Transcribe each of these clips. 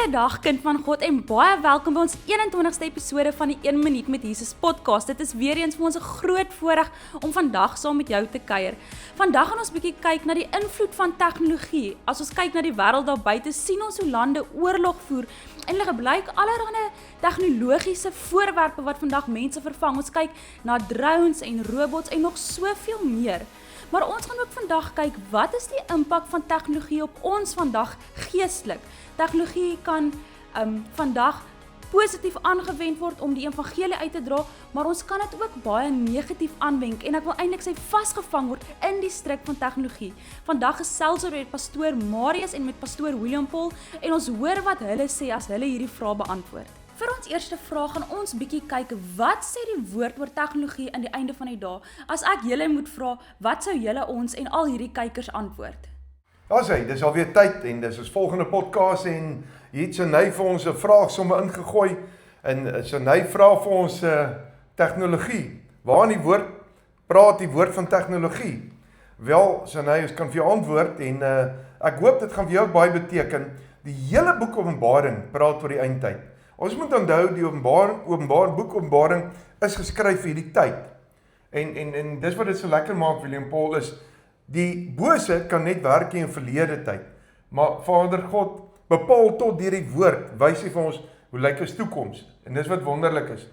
Goeiedag kind van God en baie welkom by ons 21ste episode van die 1 minuut met Jesus podcast. Dit is weer eens vir ons 'n groot voorreg om vandag saam met jou te kuier. Vandag gaan ons bietjie kyk na die invloed van tegnologie. As ons kyk na die wêreld daar buite, sien ons hoe lande oorlog voer en hulle gebruik allerlei tegnologiese voorwerpe wat vandag mense vervang. Ons kyk na drones en robots en nog soveel meer. Maar ons gaan ook vandag kyk, wat is die impak van tegnologie op ons vandag geestelik? Tegnologie kan vandag positief aangewend word om die evangelie uit te dra, maar ons kan dit ook baie negatief aanwend en ek wil eintlik sê vasgevang word in die stryk van tegnologie. Vandag gesels ons met pastoor Marius en met pastoor William Paul en ons hoor wat hulle sê as hulle hierdie vrae beantwoord. Vir ons eerste vraag gaan ons bietjie kyk, wat sê die woord oor tegnologie aan die einde van die dag? As ek julle moet vra, wat sou julle ons en al hierdie kykers antwoord? Ja, dis alweer tyd en dis ons volgende podcast en hier het Sinay vir ons 'n vraag sommer ingegooi en Sinay vra vir ons tegnologie. Waar in die woord praat die woord van tegnologie? Wel, Sinay, ons kan vir jou antwoord en ek hoop dit gaan vir jou baie beteken. Die hele boek Openbaring praat oor die eindtyd. Ons moet onthou die boek Openbaring is geskryf vir hierdie tyd. En dis wat dit so lekker maak, William Paul, is die bose kan net werk in verlede tyd. Maar Vader God bepaal tot deur die woord, wys hy vir ons hoe lyk ons toekoms. En dis wat wonderlik is.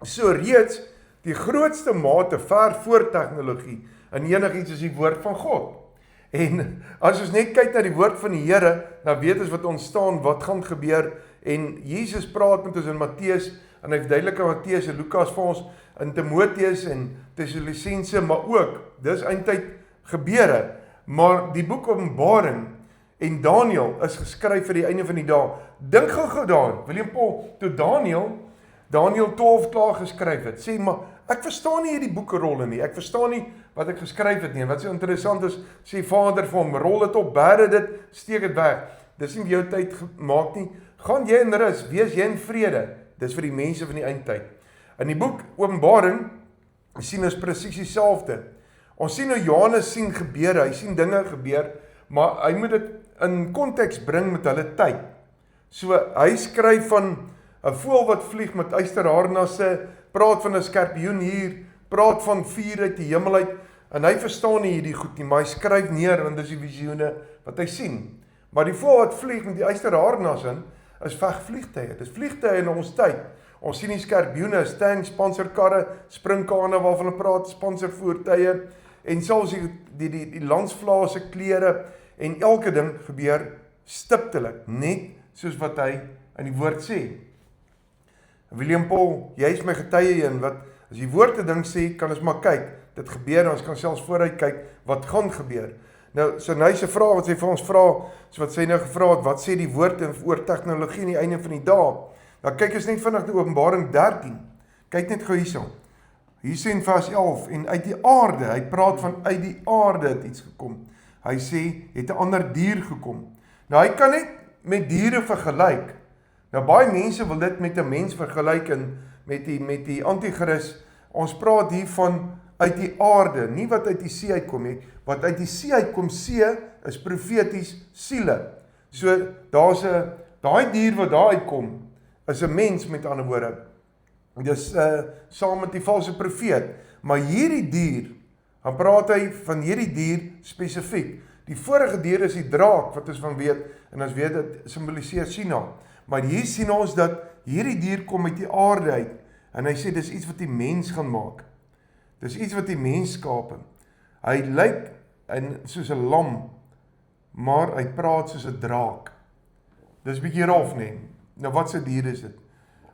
So reeds die grootste mate ver voor tegnologie in enigiets is die woord van God. En as ons net kyk na die woord van die Here, dan weet ons wat ontstaan, wat gaan gebeur. En Jesus praat met ons in Matteus, en hy verduidelik in Matteus en Lukas vir ons, in Timoteus en Tessalonisense, maar ook, dis eintlik gebeure, maar die boek Openbaring en Daniël is geskryf vir die einde van die dag. Dink gou daaraan, William Paul, toe Daniël 12 klaar geskryf het, sê, maar ek verstaan nie hierdie boekerolle nie, ek verstaan nie wat ek geskryf het nie, wat so interessant is, sê Vader vir hom, rol dit op, bære dit, steek dit weg, dis nie jou tyd gemaak nie, gaan jy in rus, wees jy in vrede, dis vir die mense van die eindtyd. In die boek Openbaring sien ons presies dieselfde. Ons sien hoe Johannes sien gebeur, hy sien dinge gebeur, maar hy moet dit in konteks bring met hulle tyd. So hy skryf van 'n voël wat vlieg met ysterharnasse, praat van 'n skorpioen hier, praat van vuur uit die hemel uit, en hy verstaan nie hierdie goed nie, maar hy skryf neer, want dis die visioene wat hy sien. Maar die voël wat vlieg met die ysterharnasse is vegvliegtuie, dis vliegtuie in ons tyd. Ons sien die skorpioene, tanks, panserkarre, springkane waarvan hulle praat, panservoertuie, en selfs die landsvlae se klere, en elke ding gebeur stiptelik, net soos wat hy in die woord sê. William Paul, jy is my getuie in, wat as die woord 'n ding sê, kan ons maar kyk, dit gebeur, ons kan selfs vooruit kyk, wat gaan gebeur. Nou, Sinay se vraag, wat sy vir ons vra, so wat sy nou gevra het, wat sê die woord oor tegnologie in die einde van die dag? Nou kyk ons net vinnig na Openbaring 13, kyk net gou hierso. Hier sê in vers 11, en uit die aarde, hy praat van uit die aarde het iets gekom. Hy sê, het 'n ander dier gekom. Nou hy kan net met diere vergelyk. Nou baie mense wil dit met 'n mens vergelyk en met die anti-kris. Ons praat hier van uit die aarde, nie wat uit die see uitkom nie. Wat uit die see uitkom, see is profeties siele. So daai dier wat daar uitkom, is 'n mens met ander woorde. Dis saam met die valse profeet. Maar hierdie dier, dan praat hy van hierdie dier spesifiek. Die vorige dier is die draak, wat ons van weet, en ons weet dit simboliseer China. Maar hier sien ons dat hierdie dier kom uit die aarde uit, en hy sê, dis iets wat die mens gaan maak. Dis iets wat die mens skape. Hy lyk soos 'n lam, maar hy praat soos 'n draak. Dis bietjie rof, nee. Nou wat se dier is dit?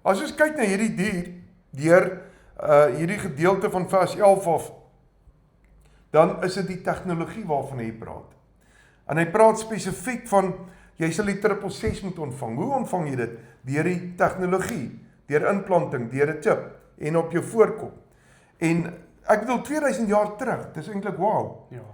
As ons kyk na hierdie dier, deur hierdie gedeelte van vers 11 af, dan is dit die tegnologie waarvan hy praat. En hy praat spesifiek van, jy sal die 666 moet ontvang. Hoe ontvang jy dit? Deur die tegnologie, deur implanting, deur 'n chip, en op jou voorkop. En ek bedoel 2000 jaar terug, dis eintlik wow. Ja.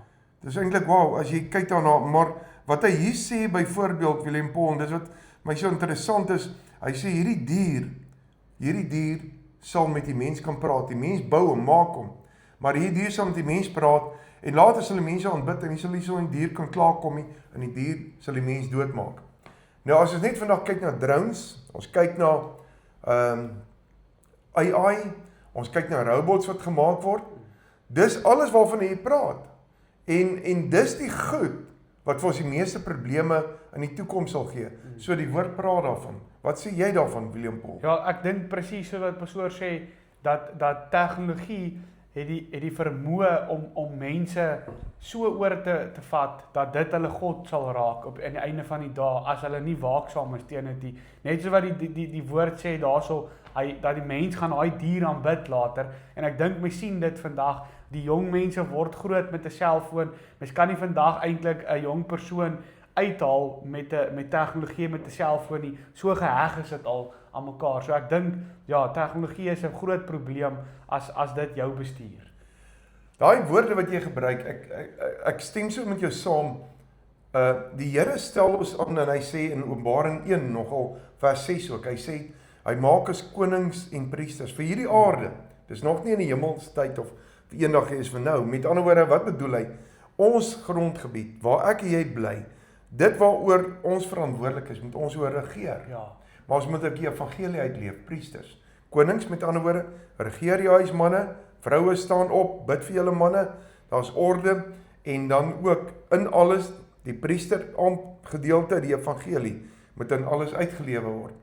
Dis eintlik wow, as jy kyk daarna, maar wat hy hier sê byvoorbeeld, William Paul, dis wat my so interessant is, hy sê hierdie dier sal met die mens kan praat, die mens bou en maak hom, maar hierdie dier sal met die mens praat, en later sal die mense aanbid, en die sal nie so 'n dier kan klaarkom nie, en die dier sal die mens doodmaak. Nou as ons net vandag kyk na drones, ons kyk na AI, ons kyk na robots wat gemaak word, dis alles waarvan jy praat. En dis die goed wat vir ons die meeste probleme in die toekoms sal gee. So die woord praat daarvan. Wat sê jy daarvan, William Paul? Ja, ek dink presies so wat pastoor sê, dat tegnologie het die vermoë om mense so oor te vat, dat dit hulle God sal raak op in die einde van die dag, as hulle nie waaksaam is teen dit. Net so wat die woord sê daarso, dat die mens gaan daai dier aanbid later, en ek dink mens sien dit vandag, die jong mense word groot met 'n selfoon, mens kan nie vandag eintlik 'n jong persoon uithaal met tegnologie, met 'n selfoon nie, so geheg is dit al aan mekaar. So ek dink, ja, tegnologie is 'n groot probleem as dit jou bestuur. Daai woorde wat jy gebruik, ek stem so met jou saam. Die Here stel ons aan en hy sê in Openbaring 1 nogal vers 6 ook, hy sê hy maak ons konings en priesters vir hierdie aarde. Dis nog nie in die hemelstyd of eendag is vir nou. Met ander woorde, wat bedoel hy? Ons grondgebied waar ek en jy bly, dit waaroor ons verantwoordelik is, moet ons oor regeer. Ja. Maar ons moet ook die evangelie uitleef, priesters. Konings, met ander woorde, regeer die huismanne, vroue staan op, bid vir julle manne, daar's orde, en dan ook in alles, die priester gedeelte, die evangelie, moet in alles uitgelewe word.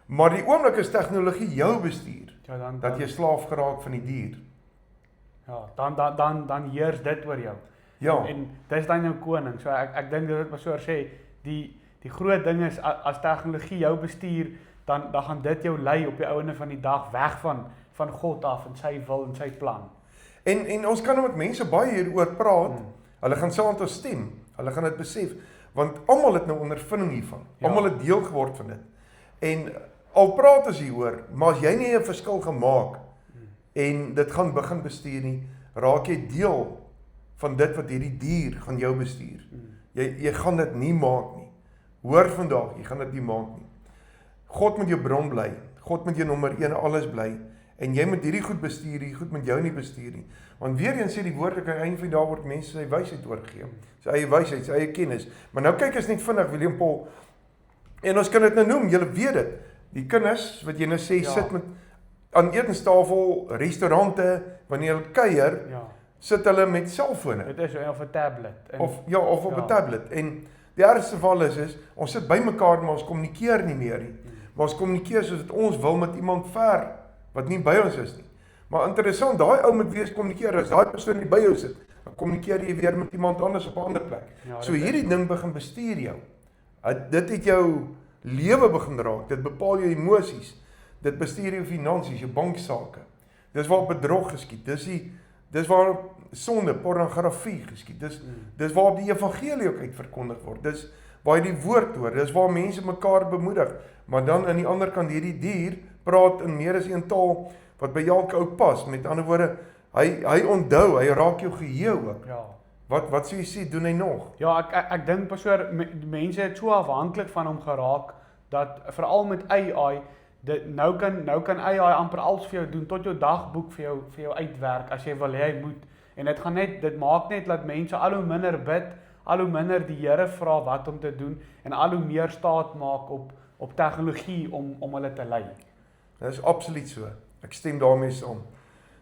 Maar die oomblik is tegnologie jou bestuur, Ja, dat jy slaaf geraak van die dier. Ja, dan heers dit oor jou. Ja. En dis dan jou koning. So ek dink dit wat pastoor sê, die groot ding is, as tegnologie jou bestuur, dan gaan dit jou lei op die ouene van die dag weg van God af en sy wil en sy plan. En ons kan met mense baie hieroor praat, hulle gaan saam met ons stem, hulle gaan dit besef, want almal het nou ondervinding hiervan, almal het deel geword van dit. En al praat ons hieroor, maar as jy nie 'n verskil gemaak en dit gaan begin bestuur nie, raak jy deel van dit wat hierdie dier gaan jou bestuur. Jy gaan dit nie maak nie. Hoor vandag, jy gaan dit nie maak nie. God moet jou bron bly. God moet jou nommer 1 alles bly. En jy moet hierdie goed bestuur, hierdie goed moet jou nie bestuur nie. Want weer eens sê die woord, aan die einde van die dag word mense sy wysheid oorgegee. Sy eie wysheid, sy eie kennis. Maar nou kyk ons net vinnig, William Paul. En ons kan dit nou noem, julle weet dit. Die kinders, wat jy nou sê, sit met aan etenstafel, restaurante, wanneer hulle kuier, sit hulle met selfone. Dit is of 'n tablet. Of op 'n tablet. En die ergste geval is, ons sit by mekaar, maar ons kommunikeer nie meer nie. Maar ons kommunikeer soos dit ons wil met iemand ver, wat nie by ons is nie. Maar interessant, daai ou met wie jy kommunikeer, as daai persoon nie by jou sit, dan kommunikeer jy weer met iemand anders op 'n ander plek. So hierdie ding begin bestuur jou. Dit het jou lewe begin raak, dit bepaal jou emosies, dit bestuur jou finansies, jou banksake. Dis waar bedrog geskied, dis waar sonde, pornografie geskied, dis waar die evangelie ook uitverkondig word, dis waar jy die woord hoor, dis waar mense mekaar bemoedig, maar dan aan die ander kant hierdie dier praat in meer as een taal wat by elke ou pas. Met ander woorde, hy onthou, hy raak jou geheue ook. Ja. Wat sê jy sê, doen hy nog? Ja, ek dink pastoor, mense het so afhanklik van hom geraak, dat veral met AI, nou kan AI amper alles vir jou doen, tot jou dagboek vir jou uitwerk, as jy wil hê hy moet. En dit maak net dat mense al hoe minder bid, al hoe minder die Here vra wat om te doen, en al hoe meer staat maak op tegnologie om hulle te lei. Dit is absoluut so. Ek stem daarmee saam.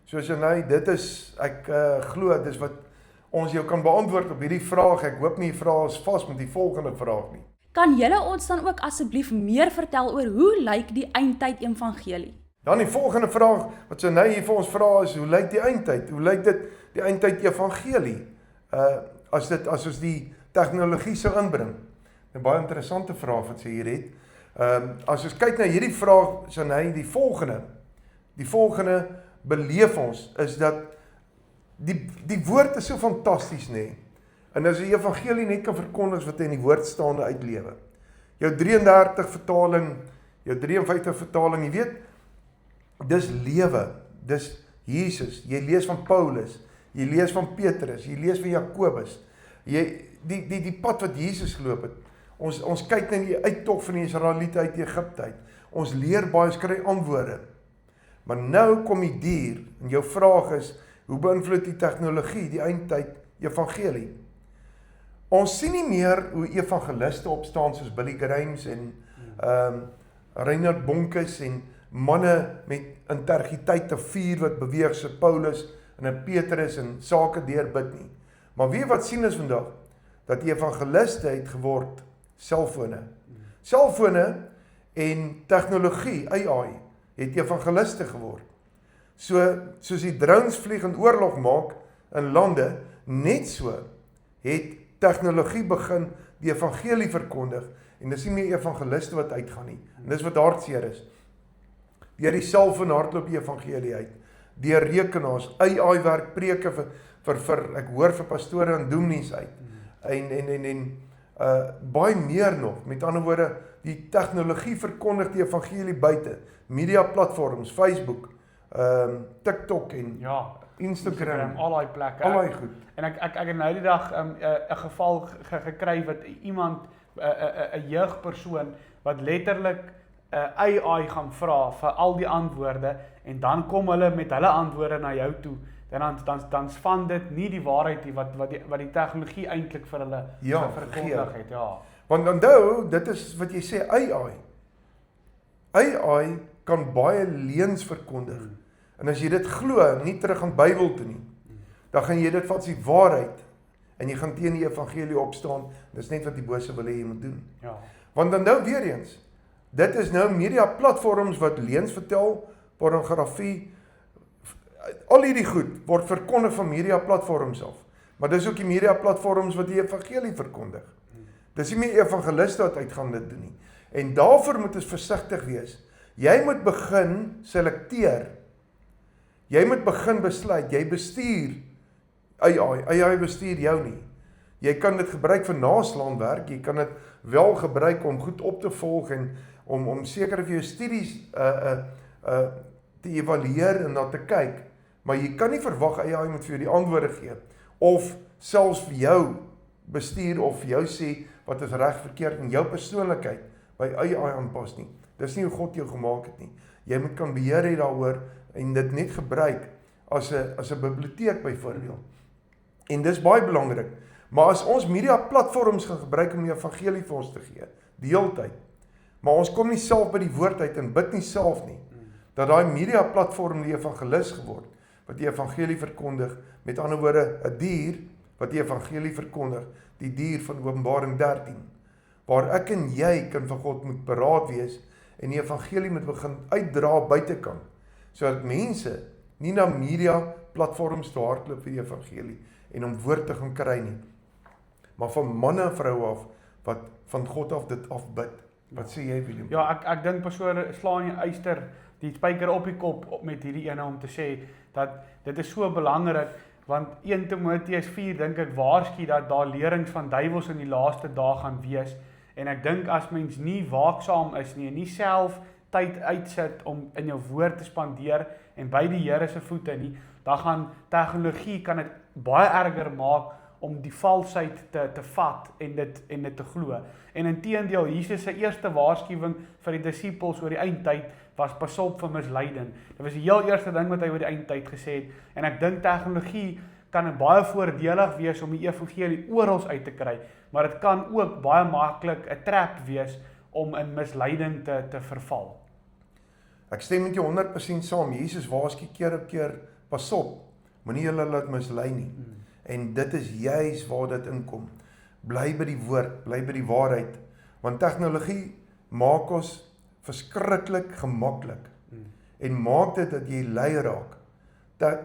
Soos jy dit is, ek glo, dis wat ons jou kan beantwoord op hierdie vraag. Ek hoop nie die vraag is vas met die volgende vraag nie. Kan julle ons dan ook asseblief meer vertel oor hoe lyk die eindtyd evangelie? Dan die volgende vraag wat sy hier vir ons vra is, hoe lyk die eindtyd? Hoe lyk dit die eindtyd evangelie? As ons die tegnologie sou inbring. 'n Baie interessante vraag wat sy hier het. As ons kyk na hierdie vraag, sy die volgende beleef ons, is dat die woord is so fantasties, nê? En as die evangelie net kan verkondig wat in die woord staande uitlewe. Jou 33 vertaling, jou 53 vertaling, jy weet, dis lewe, dis Jesus. Jy lees van Paulus, jy lees van Petrus, jy lees van Jakobus. Die pad wat Jesus geloop het. Ons kyk na die uittog van die Israeliete uit Egipte uit. Ons leer baie, ons kry antwoorde. Maar nou kom die dier, en jou vraag is, hoe beïnvloed die tegnologie, die eindtyd, evangelie? Ons sien nie meer hoe evangeliste opstaan soos Billy Grahams en Reinhard Bonkes en manne met integriteit te vuur wat beweeg so Paulus en 'n Petrus en sake deurbid nie. Maar weet wat sien ons vandag? Dat die evangeliste het geword selfone. Selfone en tegnologie, AI, het evangeliste geword. Soos die drones vlieg en oorlog maak in lande, net so het tegnologie begin die evangelie verkondig, en dis nie meer evangeliste wat uitgaan nie, en dis wat hartseer is. Deur die selfoon hardloop die evangelie uit, deur rekenaars, AI werk preke vir ek hoor vir pastore en dominees uit, en baie meer nog, met ander woorde, die tegnologie verkondig die evangelie buite, media platforms, Facebook, TikTok en Instagram, al daai plekke. Al daai goed. En ek het nou die dag 'n geval gekry wat iemand 'n jeugpersoon wat letterlik AI gaan vra vir al die antwoorde en dan kom hulle met hulle antwoorde na jou toe. En dan span dit nie die waarheid nie wat die tegnologie eintlik vir hulle verkondig het. Ja. Want onthou, dit is wat jy sê, AI kan baie leuns verkondig. En as jy dit glo, nie terug aan Bybel toe nie, dan gaan jy dit vat as die waarheid en jy gaan teen die evangelie opstaan. Dis net wat die bose wil hê jy moet doen. Ja. Want dan nou weer eens, dit is nou media platforms wat leuns vertel, pornografie, al hierdie goed word verkondig van media platforms af. Maar dis ook die media platforms wat die evangelie verkondig. Dis nie meer evangeliste wat uitgaan dit doen nie. En daarvoor moet ons versigtig wees. Jy moet begin selekteer. Jy moet begin besluit, jy bestuur AI bestuur jou nie. Jy kan dit gebruik vir naslaanwerk, jy kan dit wel gebruik om goed op te volg en om seker vir jou studies te evalueer en na te kyk, maar jy kan nie verwag AI moet vir jou die antwoorde gee, of selfs vir jou bestuur of vir jou sê wat is reg verkeerd in jou persoonlikheid by AI aanpas nie. Dis nie hoe God jou gemaak het nie. Jy moet kan beheer hê daaroor en dit net gebruik as 'n biblioteek byvoorbeeld. En dis baie belangrik. Maar as ons media platforms gaan gebruik om die evangelie vir ons te gee, die hele tyd, maar ons kom nie self by die woord uit en bid nie self nie, dat daai media platform die evangelis geword, wat die evangelie verkondig, met ander woorde, 'n dier wat die evangelie verkondig, die dier van Openbaring 13, waar ek en jy kan van God moet beraad wees, en die evangelie moet begin uitdra buitekant, sodat mense nie na media platforms te hardloop vir die evangelie, en om woord te gaan kry nie, maar van manne en vroue af, wat van God af dit afbid. Wat sê jy, Willem? Ja, ek dink pastoor slaan jy yster die spyker op die kop met hierdie ene om te sê, dat dit is so belangrik, want 1 Timoteus 4 dink ek waarsku dat daar lerings van duiwels in die laaste dae gaan wees, en ek dink as mens nie waaksaam is nie, en nie self tyd uitsit om in jou woord te spandeer, en by die Here se voete nie, dan gaan tegnologie kan dit baie erger maak om die valsheid te vat en dit te glo. En inteendeel, Jesus se eerste waarskuwing vir die disippels oor die eindtyd was pas op vir misleiding. Dit was die heel eerste ding wat hy oor die eindtyd gesê het, en ek dink tegnologie kan baie voordelig wees om die evangelie oral uit te kry, maar dit kan ook baie maklik 'n trap wees om in misleiding te verval. Ek stem met jou 100% saam. Jesus waarsku keer op keer, pas op, moenie julle laat mislei nie. En dit is juis waar dit inkom. Bly by die woord, bly by die waarheid, want tegnologie maak ons verskriklik gemaklik, en maak dit dat jy lui raak.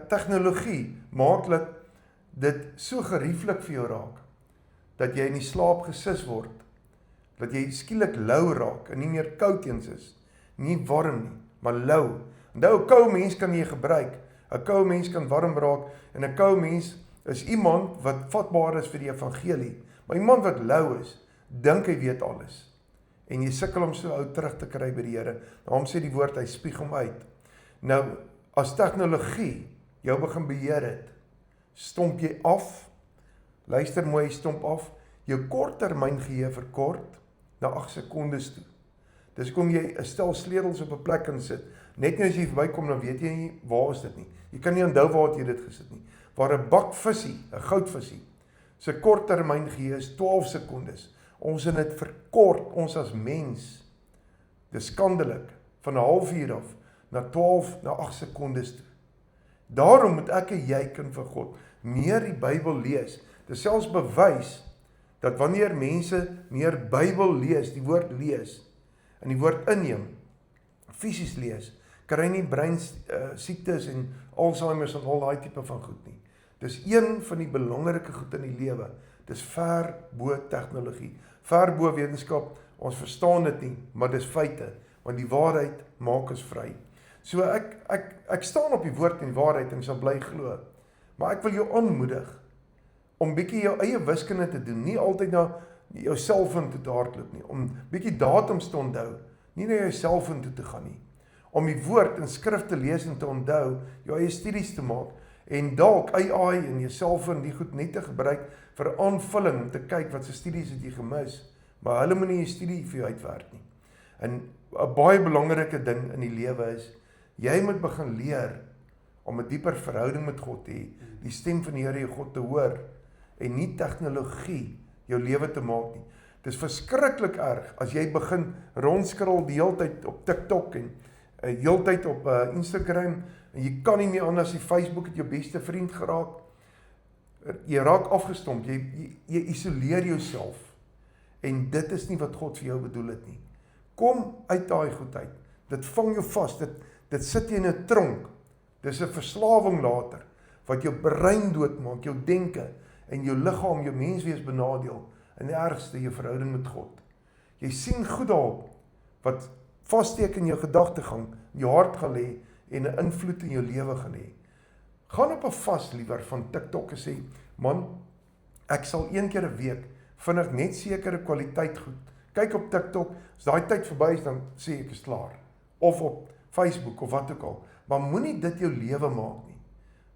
Tegnologie maak dit so gerieflik vir jou raak, dat jy in die slaap gesis word, dat jy skielik lou raak, en nie meer koud eens is, nie warm nie, maar lou. Onthou, 'n koue mens kan jy gebruik, 'n koue mens kan warm raak, en 'n koue mens is iemand wat vatbaar is vir die evangelie, maar iemand wat lou is, dink hy weet alles, en jy sukkel om so oud terug te kry by die Here. Daarom sê die woord, hy spieg hom uit. Nou, as tegnologie jou begin beheer het, stomp jy af, luister mooi, stomp af, jou korttermyn geheue verkort na 8 sekondes toe. Dis kom jy 'n stel sleutels op 'n plek kan sit, net nou as jy verbykom, dan weet jy nie, waar is dit nie. Jy kan nie onthou waar jy dit gesit nie. Waar 'n bak visie, 'n goudvisie, se korttermyn geheue is 12 sekondes. Ons het dit verkort, ons as mens. Dis skandelik, van 'n halfuur af, na 12, na 8 sekondes toe. Daarom moet ek en jy kind van God meer die Bybel lees. Dit is selfs bewys dat wanneer mense meer Bybel lees, die woord lees, en die woord inneem, fisies lees, kry nie brein siektes en Alzheimer's en al daai tipe van goed nie. Dis een van die belangrike goed in die lewe. Dis ver bo tegnologie, ver bo wetenskap. Ons verstaan dit nie, maar dis feite, want die waarheid maak ons vry. So ek staan op die woord en die waarheid en ek sal bly glo. Maar ek wil jou aanmoedig om bietjie jou eie wiskunde te doen, nie altyd na jou selfoon toe te hardloop nie, om bietjie datums te onthou, nie na jou selfoon toe te gaan nie. Om die woord in skrif te lees en te onthou, jou eie studies te maak, en dalk AI en jou selfoon die goed net te gebruik vir aanvulling, om te kyk wat se studies het jy gemis, maar hulle moet nie jou studie vir jou uitwerk nie. En 'n baie belangrike ding in die lewe is, jy moet begin leer om 'n dieper verhouding met God te hê, die stem van die Here jou God te hoor, en nie tegnologie jou lewe te maak nie. Dit is verskriklik erg as jy begin rondskrol die hele tyd op TikTok en heeltyd op Instagram, en jy kan nie meer anders, die Facebook het jou beste vriend geraak, jy raak afgestomp, jy isoleer jouself, en dit is nie wat God vir jou bedoel het nie. Kom uit daai goed uit, dit vang jou vas, dit sit jy in 'n tronk, dis 'n verslawing later, wat jou brein doodmaak, jou denke, en jou liggaam, jou menswees benadeel, en die ergste, jou verhouding met God. Jy sien goed daarop, wat vassteek in jou gedagtegang, in jou hart gaan lê, en 'n invloed in jou lewe gaan hê. Gaan op 'n vas liewer van TikTok en sê, man, ek sal een keer 'n week, vinnig net sekere kwaliteit goed, kyk op TikTok, as daai tyd verby is, dan sê ek is klaar, of op Facebook, of wat ook al, maar moenie dit jou lewe maak nie.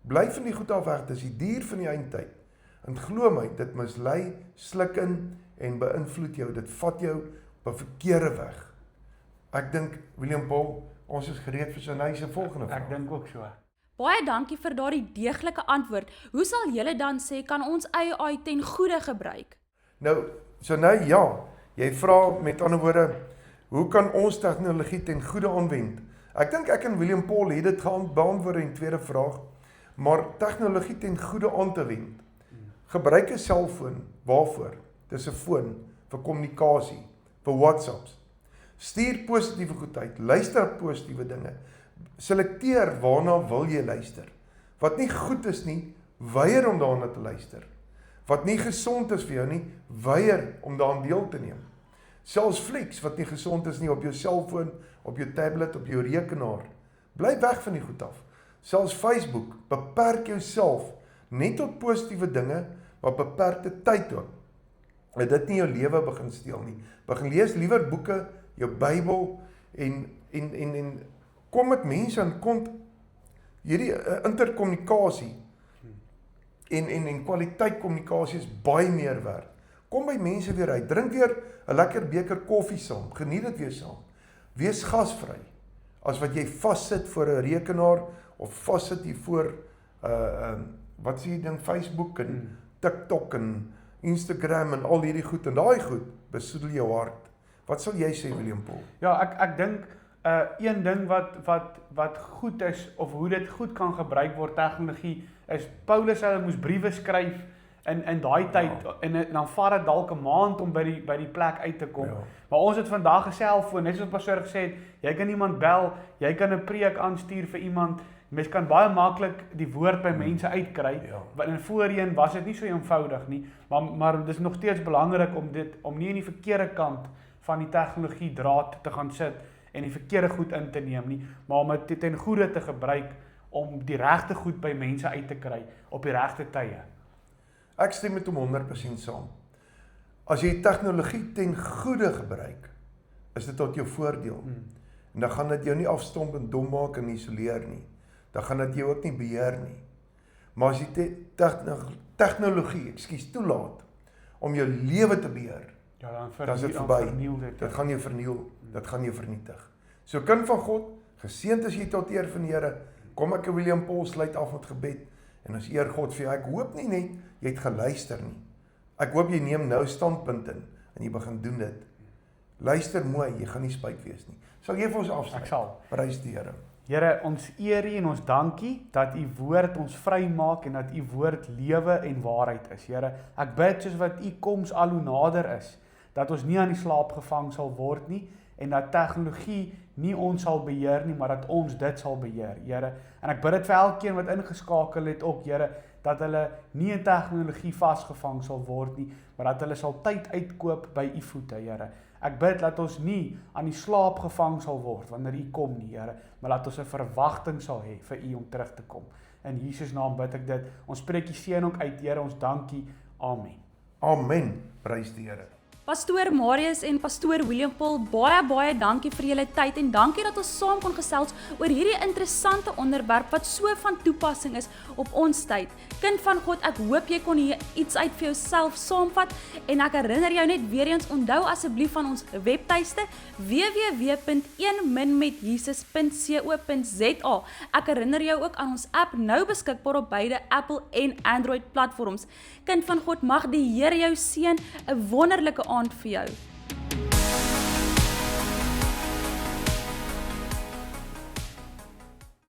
Bly van die goed af weg, dis die dier van die eindtyd, en glo my, dit mislei, sluk in, en beïnvloed jou, dit vat jou op 'n verkeerde weg. Ek dink, William Paul, ons is gereed vir sy se volgende vraag. Ek dink ook so. Baie dankie vir daardie deeglike antwoord. Hoe sal julle dan sê, kan ons AI ten goeie gebruik? Nou, ja, jy vra met ander woorde, hoe kan ons tegnologie ten goeie aanwend? Ek dink ek en William Paul het dit beantwoord in die tweede vraag, maar tegnologie ten goeie aan te wend. Gebruik 'n selfoon, waarvoor? Dis 'n foon, vir kommunikasie, vir WhatsApps. Stuur positiewe goed uit, luister positiewe dinge, selekteer waarna wil jy luister. Wat nie goed is nie, weier om daarna te luister. Wat nie gesond is vir jou nie, weier om daaraan deel te neem. Selfs flieks wat nie gesond is nie, op jou selfoon, op jou tablet, op jou rekenaar. Bly weg van die goed af. Selfs Facebook, beperk jouself net tot positiewe dinge, maar beperkte tyd ook. Dat dit nie jou lewe begin steel nie. Begin lees liewer boeke, jou Bybel, en kom met mense en hierdie interkommunikasie en kwaliteit kommunikasie is baie meer werd. Kom by mense weer uit, drink weer 'n lekker beker koffie saam, geniet dit weer saam. Wees gasvry, as wat jy vassit voor 'n rekenaar, of vassit hier voor, wat sê jy ding, Facebook en TikTok en Instagram en al hierdie goed, en daai goed besoedel jou hart. Wat sal jy sê, William Paul? Ja, ek dink, een ding wat goed is, of hoe dit goed kan gebruik word, tegnologie, is Paulus hulle moes briewe skryf in daai tyd, en dan vat dit dalk 'n maand om by die plek uit te kom. Maar ons het vandag 'n selfoon, net soos pastoor gesê het, jy kan iemand bel, jy kan 'n preek aanstuur vir iemand, mens kan baie maklik die woord by mense uitkry, en voorheen was dit nie so eenvoudig nie, maar dit is nog steeds belangrik om nie in die verkeerde kant van die tegnologie draad te gaan sit, en die verkeerde goed in te neem nie, maar om dit ten goeie te gebruik, om die regte goed by mense uit te kry, op die regte tye. Ek stem met hom 100% saam. As jy tegnologie ten goeie gebruik, is dit tot jou voordeel. En dan gaan dit jou nie afstomp en dom maak en isoleer nie. Dan gaan dit jou ook nie beheer nie. Maar as jy tegnologie, toelaat, om jou lewe te beheer, dan is dit verby. Dit gaan jou verniel, dit gaan jou vernietig. So kind van God, geseënd is jy tot eer van die Here. Kom ek William Paul sluit af met gebed, en as eer God vir jou, ek hoop nie net, jy het geluister nie, Ek hoop jy neem nou standpunt in en jy begin doen dit. Luister mooi, jy gaan nie spyt wees nie. Sal jy vir ons afsluit? Ek sal. Prys die Here. Here, ons eer U en ons dankie dat U woord ons vrymaak en dat U woord lewe en waarheid is. Here, ek bid soos wat U koms al hoe nader is, dat ons nie aan die slaap gevang sal word nie en dat tegnologie nie ons sal beheer nie, maar dat ons dit sal beheer, Here. En ek bid dit vir elkeen wat ingeskakel het ook, Here, dat hulle nie in tegnologie vasgevang sal word nie, maar dat hulle sal tyd uitkoop by U voete, Here. Ek bid dat ons nie aan die slaap gevang sal word wanneer U kom nie, Here, maar dat ons 'n verwagting sal hê vir U om terug te kom. In Jesus naam bid ek dit. Ons spreek U seën ook uit, Here, ons dankie. Amen. Amen. Prys die Here. Pastoor Marius en Pastoor William Paul, baie dankie vir julle tyd en dankie dat ons saam kon gesels oor hierdie interessante onderwerp wat so van toepassing is op ons tyd. Kind van God, ek hoop jy kon hier iets uit vir jouself saamvat en ek herinner jou net weer eens, onthou asseblief van ons webtuiste www.1minmetjesus.co.za. Ek herinner jou ook aan ons app, nou beskikbaar op beide Apple en Android platforms. Kind van God, mag die Here jou seën, 'n wonderlike aand vir jou.